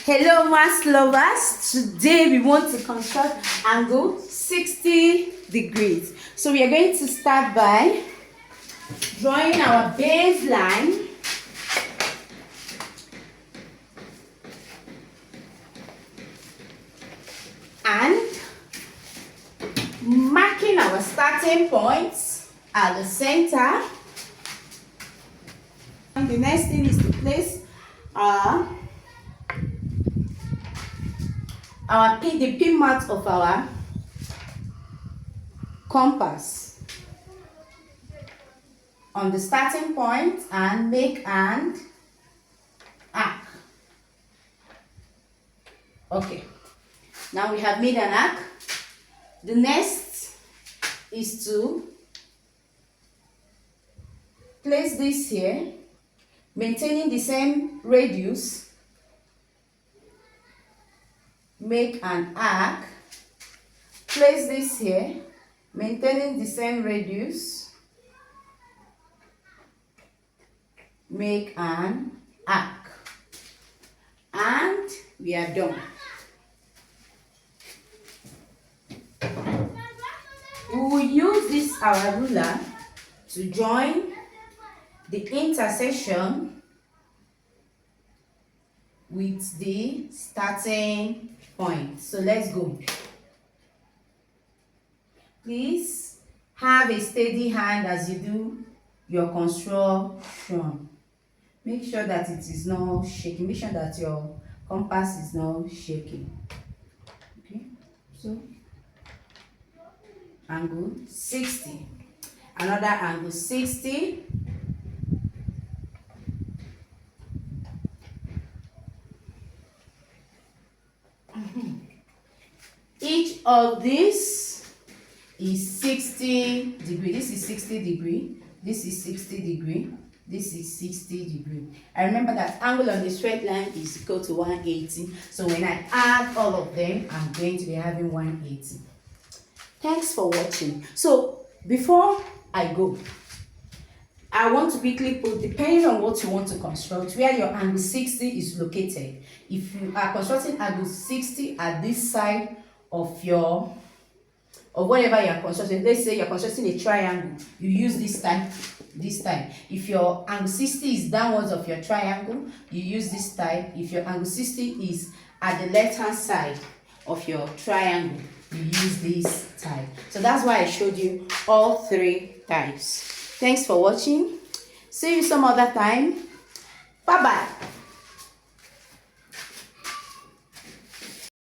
Hello maths lovers, today we want to construct angle 60 degrees. So we are going to start by drawing our baseline and marking our starting points at the center. And the next thing is to place the pin mark of our compass on the starting point and make an arc. Okay, now we have made an arc. The next is to place this here, maintaining the same radius. Make an arc, place this here, maintaining the same radius, make an arc, and we are done. We will use this our ruler to join the intersection with the starting point. So let's go. Please have a steady hand as you do your construction. Make sure that it is not shaking. Make sure that your compass is not shaking. Okay, so angle 60. Another angle 60. Each of these is 60 degree. This is 60 degree. This is 60 degree. This is 60 degree. I remember that angle on the straight line is equal to 180. So when I add all of them, I'm going to be having 180. Thanks for watching. So before I go, I want to quickly put, depending on what you want to construct, where your angle 60 is located. If you are constructing angle 60 at this side of your, or whatever you are constructing, let's say you're constructing a triangle, you use this type. If your angle 60 is downwards of your triangle, you use this type. If your angle 60 is at the left hand side of your triangle, you use this type. So that's why I showed you all three types. Thanks for watching. See you some other time. Bye bye.